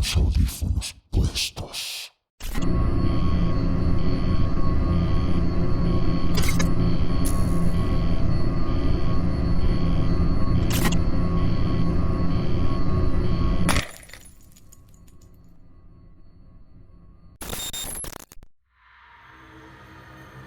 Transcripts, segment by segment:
los audífonos puestos.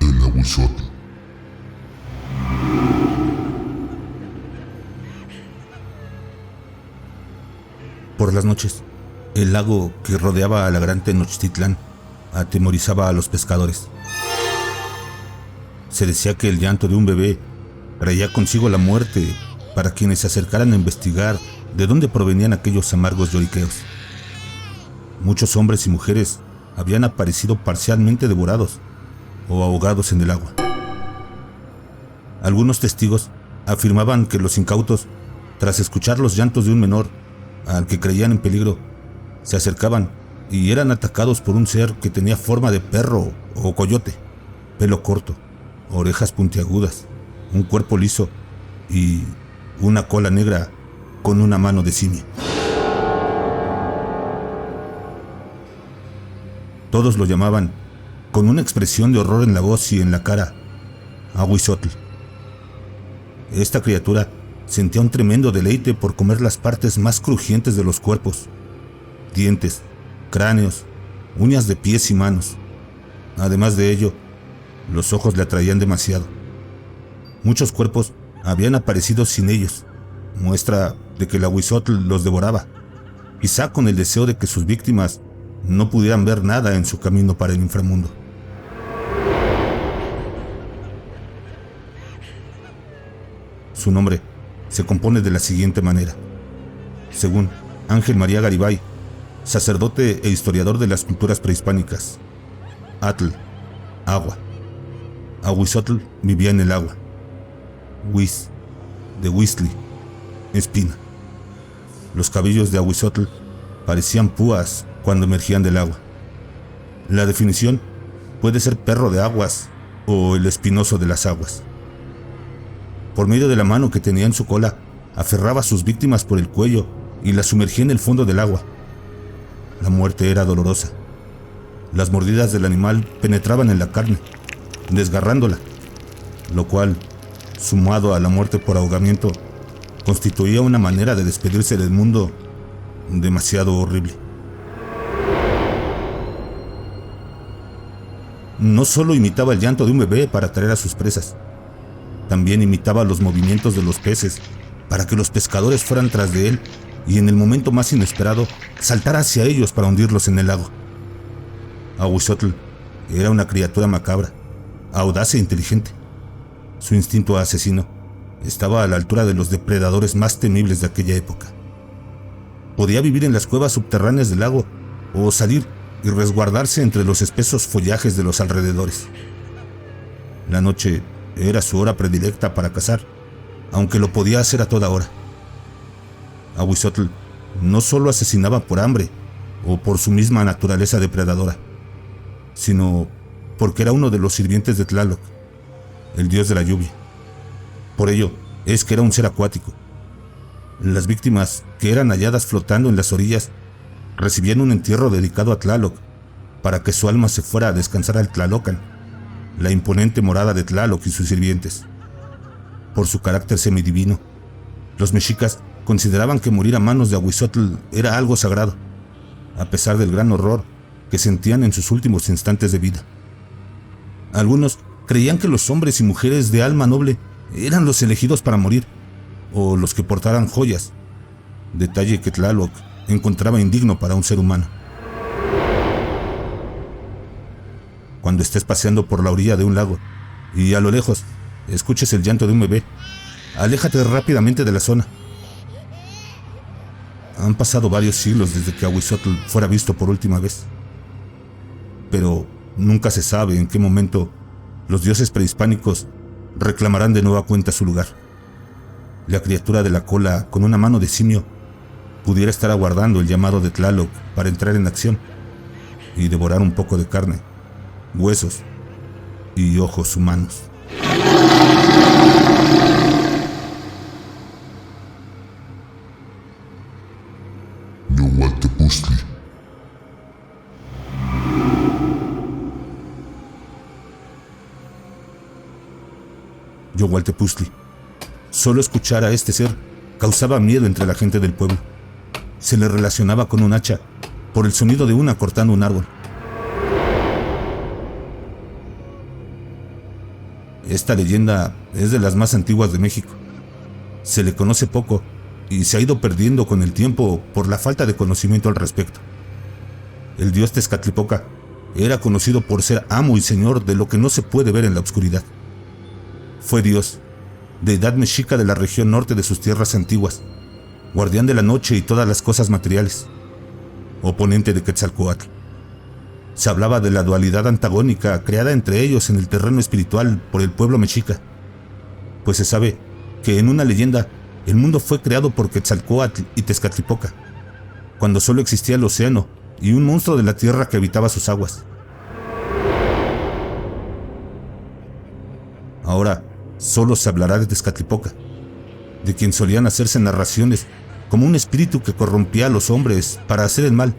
El Aguizotl. Por las noches, el lago que rodeaba a la gran Tenochtitlán atemorizaba a los pescadores. Se decía que el llanto de un bebé traía consigo la muerte para quienes se acercaran a investigar de dónde provenían aquellos amargos lloriqueos. Muchos hombres y mujeres habían aparecido parcialmente devorados o ahogados en el agua. Algunos testigos afirmaban que los incautos, tras escuchar los llantos de un menor al que creían en peligro, se acercaban y eran atacados por un ser que tenía forma de perro o coyote, pelo corto, orejas puntiagudas, un cuerpo liso y una cola negra con una mano de simio. Todos lo llamaban, con una expresión de horror en la voz y en la cara, Aguizotl. Esta criatura sentía un tremendo deleite por comer las partes más crujientes de los cuerpos: dientes, cráneos, uñas de pies y manos. Además de ello, los ojos le atraían demasiado. Muchos cuerpos habían aparecido sin ellos, muestra de que el Aguizotl los devoraba, quizá con el deseo de que sus víctimas no pudieran ver nada en su camino para el inframundo. Su nombre se compone de la siguiente manera. Según Ángel María Garibay, sacerdote e historiador de las culturas prehispánicas: Atl, agua. Aguizotl vivía en el agua. Huiz, de Huiztli, espina. Los cabellos de Aguizotl parecían púas cuando emergían del agua. La definición puede ser perro de aguas o el espinoso de las aguas. Por medio de la mano que tenía en su cola, aferraba a sus víctimas por el cuello y las sumergía en el fondo del agua. La muerte era dolorosa. Las mordidas del animal penetraban en la carne, desgarrándola, lo cual, sumado a la muerte por ahogamiento, constituía una manera de despedirse del mundo demasiado horrible. No solo imitaba el llanto de un bebé para atraer a sus presas, también imitaba los movimientos de los peces para que los pescadores fueran tras de él y en el momento más inesperado saltara hacia ellos para hundirlos en el lago. Aguizotl era una criatura macabra, audaz e inteligente. Su instinto asesino estaba a la altura de los depredadores más temibles de aquella época. Podía vivir en las cuevas subterráneas del lago o salir y resguardarse entre los espesos follajes de los alrededores. La noche era su hora predilecta para cazar, aunque lo podía hacer a toda hora. Aguizotl no solo asesinaba por hambre o por su misma naturaleza depredadora, sino porque era uno de los sirvientes de Tlaloc, el dios de la lluvia. Por ello es que era un ser acuático. Las víctimas que eran halladas flotando en las orillas recibían un entierro dedicado a Tlaloc para que su alma se fuera a descansar al Tlalocan, la imponente morada de Tlaloc y sus sirvientes. Por su carácter semidivino, los mexicas consideraban que morir a manos de Aguizotl era algo sagrado, a pesar del gran horror que sentían en sus últimos instantes de vida. Algunos creían que los hombres y mujeres de alma noble eran los elegidos para morir, o los que portaran joyas, detalle que Tlaloc encontraba indigno para un ser humano. Cuando estés paseando por la orilla de un lago y a lo lejos escuches el llanto de un bebé, aléjate rápidamente de la zona. Han pasado varios siglos desde que Aguizotl fuera visto por última vez, pero nunca se sabe en qué momento los dioses prehispánicos reclamarán de nueva cuenta su lugar. La criatura de la cola con una mano de simio pudiera estar aguardando el llamado de Tlaloc para entrar en acción y devorar un poco de carne, huesos y ojos humanos. Nahuatepuztli. Yohualtepuztli. Solo escuchar a este ser causaba miedo entre la gente del pueblo. Se le relacionaba con un hacha por el sonido de una cortando un árbol. Esta leyenda es de las más antiguas de México. Se le conoce poco y se ha ido perdiendo con el tiempo por la falta de conocimiento al respecto. El dios Tezcatlipoca era conocido por ser amo y señor de lo que no se puede ver en la oscuridad. Fue dios, deidad mexica de la región norte de sus tierras antiguas, guardián de la noche y todas las cosas materiales, oponente de Quetzalcóatl. Se hablaba de la dualidad antagónica creada entre ellos en el terreno espiritual por el pueblo mexica, pues se sabe que en una leyenda el mundo fue creado por Quetzalcóatl y Tezcatlipoca, cuando solo existía el océano y un monstruo de la tierra que habitaba sus aguas. Ahora solo se hablará de Tezcatlipoca, de quien solían hacerse narraciones como un espíritu que corrompía a los hombres para hacer el mal,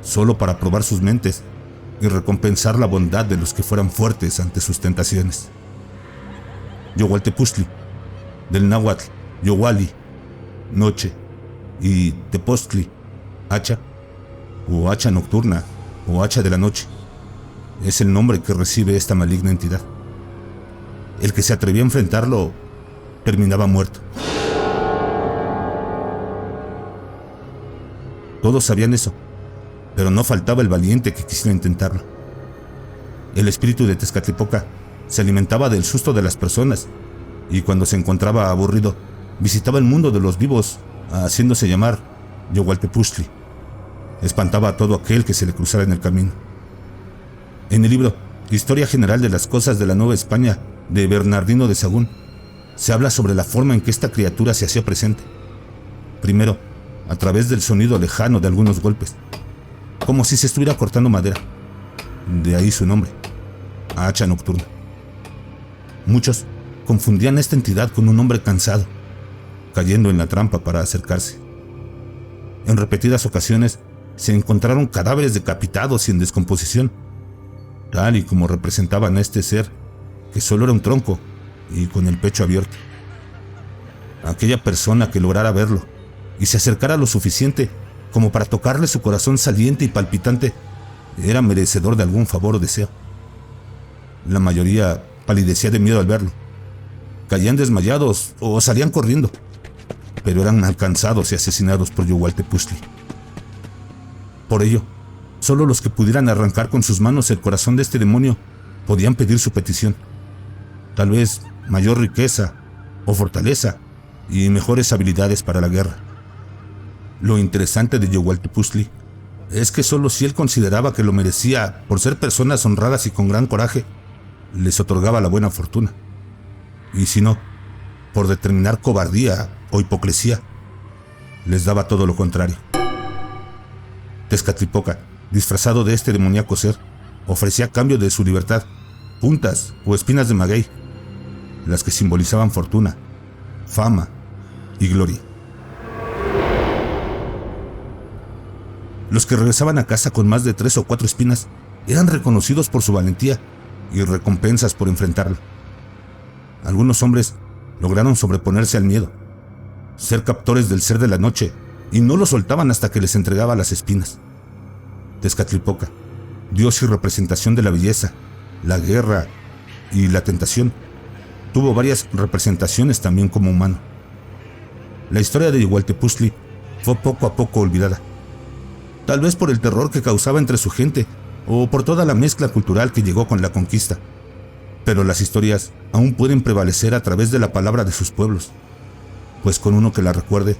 solo para probar sus mentes y recompensar la bondad de los que fueran fuertes ante sus tentaciones. Yohualtepuztli, del náhuatl Yohuali, noche, y Tepoztli, hacha, o hacha nocturna, o hacha de la noche, es el nombre que recibe esta maligna entidad. El que se atrevía a enfrentarlo terminaba muerto. Todos sabían eso, pero no faltaba el valiente que quisiera intentarlo. El espíritu de Tezcatlipoca se alimentaba del susto de las personas y cuando se encontraba aburrido, visitaba el mundo de los vivos, haciéndose llamar Yohualtepuztli. Espantaba a todo aquel que se le cruzara en el camino. En el libro Historia General de las Cosas de la Nueva España, de Bernardino de Sahagún, se habla sobre la forma en que esta criatura se hacía presente. Primero, a través del sonido lejano de algunos golpes, como si se estuviera cortando madera. De ahí su nombre, hacha nocturna. Muchos confundían esta entidad con un hombre cansado, cayendo en la trampa para acercarse. En repetidas ocasiones se encontraron cadáveres decapitados y en descomposición, tal y como representaban a este ser, que solo era un tronco y con el pecho abierto. Aquella persona que lograra verlo y se acercara lo suficiente como para tocarle su corazón saliente y palpitante era merecedor de algún favor o deseo. La mayoría palidecía de miedo al verlo. Caían desmayados o salían corriendo, pero eran alcanzados y asesinados por Yohualtepuztli. Por ello, solo los que pudieran arrancar con sus manos el corazón de este demonio podían pedir su petición. Tal vez mayor riqueza o fortaleza y mejores habilidades para la guerra. Lo interesante de Yohualtepuztli es que solo si él consideraba que lo merecía por ser personas honradas y con gran coraje, les otorgaba la buena fortuna. Y si no, por determinar cobardía o hipocresía, les daba todo lo contrario. Tezcatlipoca, disfrazado de este demoníaco ser, ofrecía a cambio de su libertad puntas o espinas de maguey, las que simbolizaban fortuna, fama y gloria. Los que regresaban a casa con más de 3 o 4 espinas eran reconocidos por su valentía y recompensas por enfrentarlo. Algunos hombres lograron sobreponerse al miedo, ser captores del ser de la noche, y no lo soltaban hasta que les entregaba las espinas. Tezcatlipoca, dios y representación de la belleza, la guerra y la tentación, tuvo varias representaciones también como humano. La historia de Yohualtepuztli fue poco a poco olvidada, tal vez por el terror que causaba entre su gente o por toda la mezcla cultural que llegó con la conquista. Pero las historias aún pueden prevalecer a través de la palabra de sus pueblos, pues con uno que la recuerde,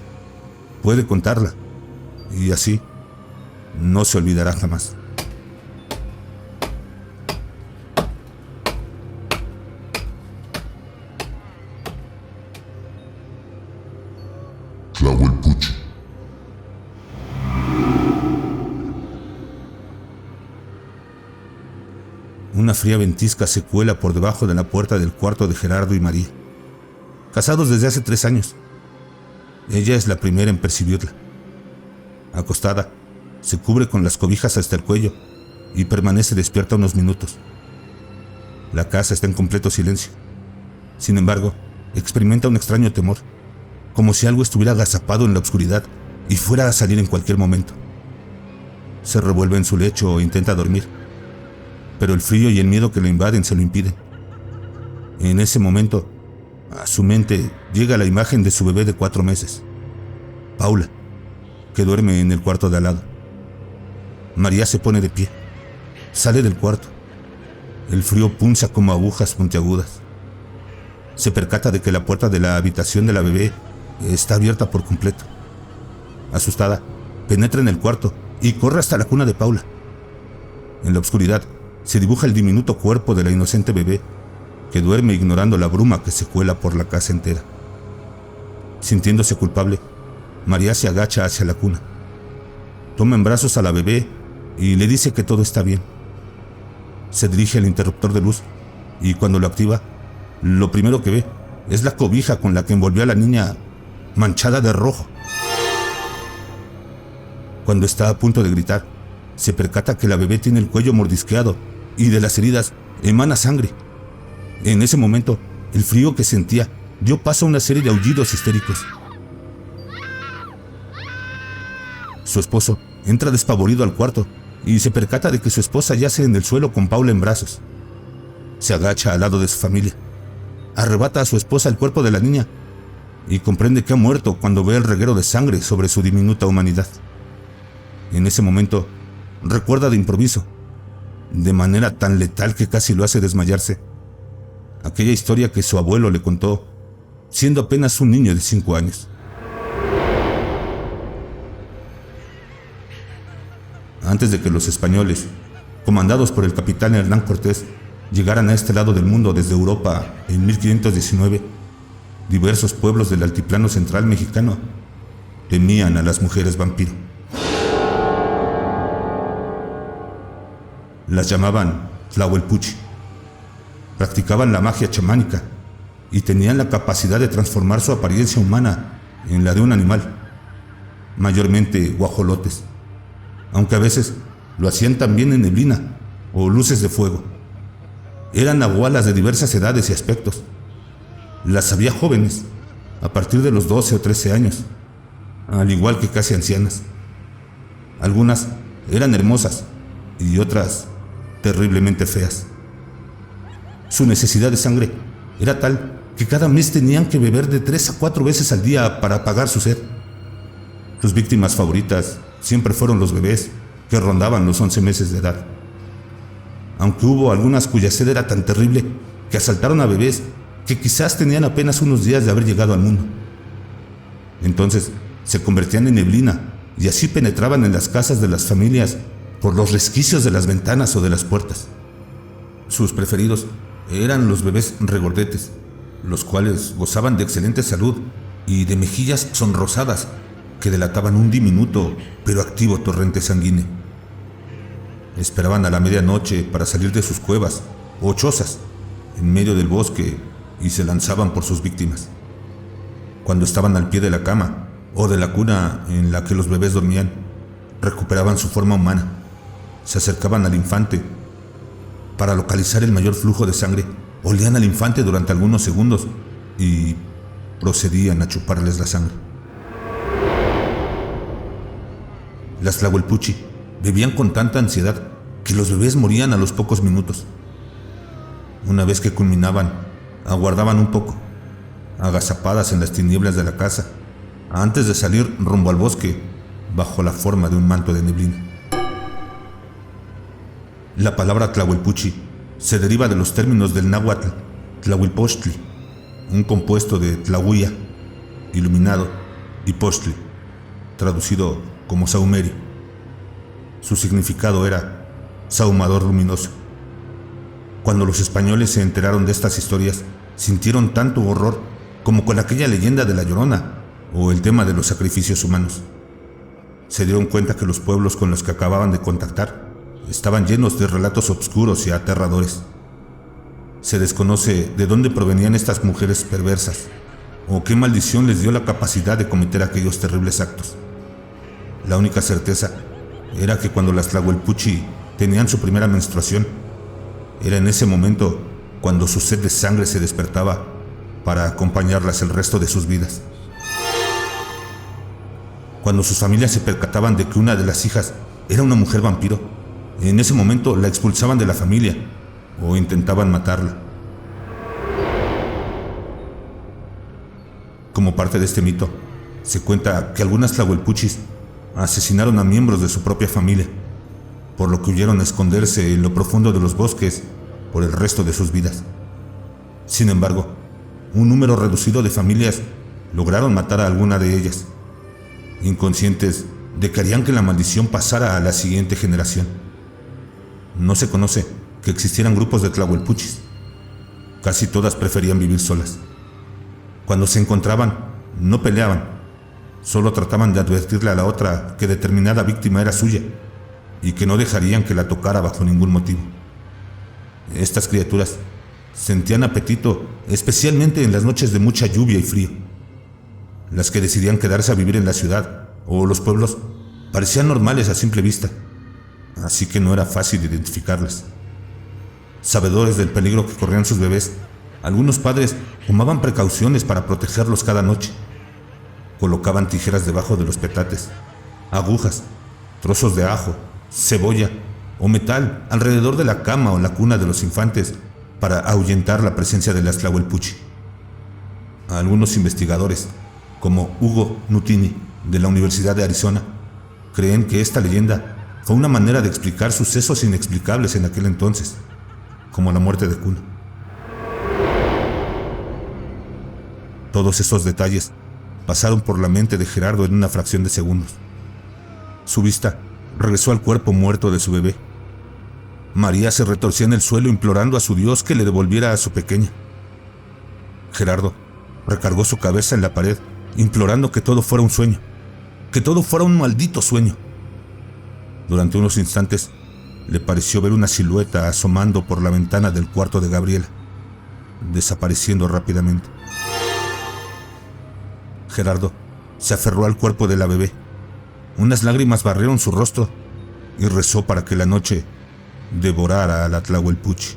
puede contarla, y así no se olvidará jamás. Tlahuelpuchi. Una fría ventisca se cuela por debajo de la puerta del cuarto de Gerardo y María, casados desde hace 3 años. Ella es la primera en percibirla. Acostada, se cubre con las cobijas hasta el cuello y permanece despierta unos minutos. La casa está en completo silencio. Sin embargo, experimenta un extraño temor, como si algo estuviera agazapado en la oscuridad y fuera a salir en cualquier momento. Se revuelve en su lecho e intenta dormir, pero el frío y el miedo que lo invaden se lo impiden. En ese momento, a su mente llega la imagen de su bebé de 4 meses, Paula, que duerme en el cuarto de al lado. María se pone de pie, sale del cuarto. El frío punza como agujas puntiagudas. Se percata de que la puerta de la habitación de la bebé está abierta por completo. Asustada, penetra en el cuarto y corre hasta la cuna de Paula. En la oscuridad se dibuja el diminuto cuerpo de la inocente bebé, que duerme ignorando la bruma que se cuela por la casa entera. Sintiéndose culpable, María se agacha hacia la cuna. Toma en brazos a la bebé y le dice que todo está bien. Se dirige al interruptor de luz y cuando lo activa, lo primero que ve es la cobija con la que envolvió a la niña manchada de rojo. Cuando está a punto de gritar, se percata que la bebé tiene el cuello mordisqueado y de las heridas emana sangre. En ese momento, el frío que sentía dio paso a una serie de aullidos histéricos. Su esposo entra despavorido al cuarto y se percata de que su esposa yace en el suelo con Paula en brazos. Se agacha al lado de su familia, arrebata a su esposa el cuerpo de la niña y comprende que ha muerto cuando ve el reguero de sangre sobre su diminuta humanidad. En ese momento, recuerda de improviso, de manera tan letal que casi lo hace desmayarse, aquella historia que su abuelo le contó, siendo apenas un niño de 5 años. Antes de que los españoles, comandados por el capitán Hernán Cortés, llegaran a este lado del mundo desde Europa en 1519, diversos pueblos del altiplano central mexicano temían a las mujeres vampiro. Las llamaban Tlahuelpuchi. Practicaban la magia chamánica y tenían la capacidad de transformar su apariencia humana en la de un animal, mayormente guajolotes, aunque a veces lo hacían también en neblina o luces de fuego. Eran nahualas de diversas edades y aspectos. Las había jóvenes, a partir de los 12 o 13 años, al igual que casi ancianas. Algunas eran hermosas y otras terriblemente feas. Su necesidad de sangre era tal que cada mes tenían que beber de 3 a 4 veces al día para apagar su sed. Sus víctimas favoritas siempre fueron los bebés que rondaban los 11 meses de edad. Aunque hubo algunas cuya sed era tan terrible que asaltaron a bebés que quizás tenían apenas unos días de haber llegado al mundo. Entonces se convertían en neblina y así penetraban en las casas de las familias por los resquicios de las ventanas o de las puertas. Sus preferidos eran los bebés regordetes, los cuales gozaban de excelente salud y de mejillas sonrosadas que delataban un diminuto pero activo torrente sanguíneo. Esperaban a la medianoche para salir de sus cuevas o chozas en medio del bosque y se lanzaban por sus víctimas. Cuando estaban al pie de la cama o de la cuna en la que los bebés dormían, recuperaban su forma humana, se acercaban al infante para localizar el mayor flujo de sangre, olían al infante durante algunos segundos y procedían a chuparles la sangre. Las Tlahuelpuchi bebían con tanta ansiedad que los bebés morían a los pocos minutos. Una vez que culminaban, aguardaban un poco, agazapadas en las tinieblas de la casa, antes de salir rumbo al bosque bajo la forma de un manto de neblina. La palabra Tlahuelpuchi se deriva de los términos del náhuatl Tlahuilpochtli, un compuesto de Tlahuia, iluminado, y Pochtli, traducido como Saumeri. Su significado era sahumador luminoso. Cuando los españoles se enteraron de estas historias, sintieron tanto horror como con aquella leyenda de la Llorona o el tema de los sacrificios humanos. Se dieron cuenta que los pueblos con los que acababan de contactar estaban llenos de relatos oscuros y aterradores. Se desconoce de dónde provenían estas mujeres perversas o qué maldición les dio la capacidad de cometer aquellos terribles actos. La única certeza era que cuando las Tlahuelpuchi tenían su primera menstruación, era en ese momento cuando su sed de sangre se despertaba para acompañarlas el resto de sus vidas. Cuando sus familias se percataban de que una de las hijas era una mujer vampiro, en ese momento la expulsaban de la familia o intentaban matarla. Como parte de este mito, se cuenta que algunas tlahuelpuchis asesinaron a miembros de su propia familia, por lo que huyeron a esconderse en lo profundo de los bosques por el resto de sus vidas. Sin embargo, un número reducido de familias lograron matar a alguna de ellas, inconscientes de que harían que la maldición pasara a la siguiente generación. No se conoce que existieran grupos de tlahuelpuchis. Casi todas preferían vivir solas. Cuando se encontraban, no peleaban, solo trataban de advertirle a la otra que determinada víctima era suya y que no dejarían que la tocara bajo ningún motivo. Estas criaturas sentían apetito, especialmente en las noches de mucha lluvia y frío. Las que decidían quedarse a vivir en la ciudad o los pueblos parecían normales a simple vista, así que no era fácil identificarlas. Sabedores del peligro que corrían sus bebés, algunos padres tomaban precauciones para protegerlos cada noche. Colocaban tijeras debajo de los petates, agujas, trozos de ajo, cebolla o metal alrededor de la cama o la cuna de los infantes para ahuyentar la presencia de las tlahuelpuchi. Algunos investigadores, como Hugo Nutini, de la Universidad de Arizona, creen que esta leyenda fue una manera de explicar sucesos inexplicables en aquel entonces, como la muerte de Kuno. Todos esos detalles pasaron por la mente de Gerardo en una fracción de segundos. Su vista regresó al cuerpo muerto de su bebé. María se retorcía en el suelo implorando a su Dios que le devolviera a su pequeña. Gerardo recargó su cabeza en la pared, implorando que todo fuera un sueño, que todo fuera un maldito sueño. Durante unos instantes, le pareció ver una silueta asomando por la ventana del cuarto de Gabriela, desapareciendo rápidamente. Gerardo se aferró al cuerpo de la bebé. Unas lágrimas barrieron su rostro y rezó para que la noche devorara a la tlahuelpuchi.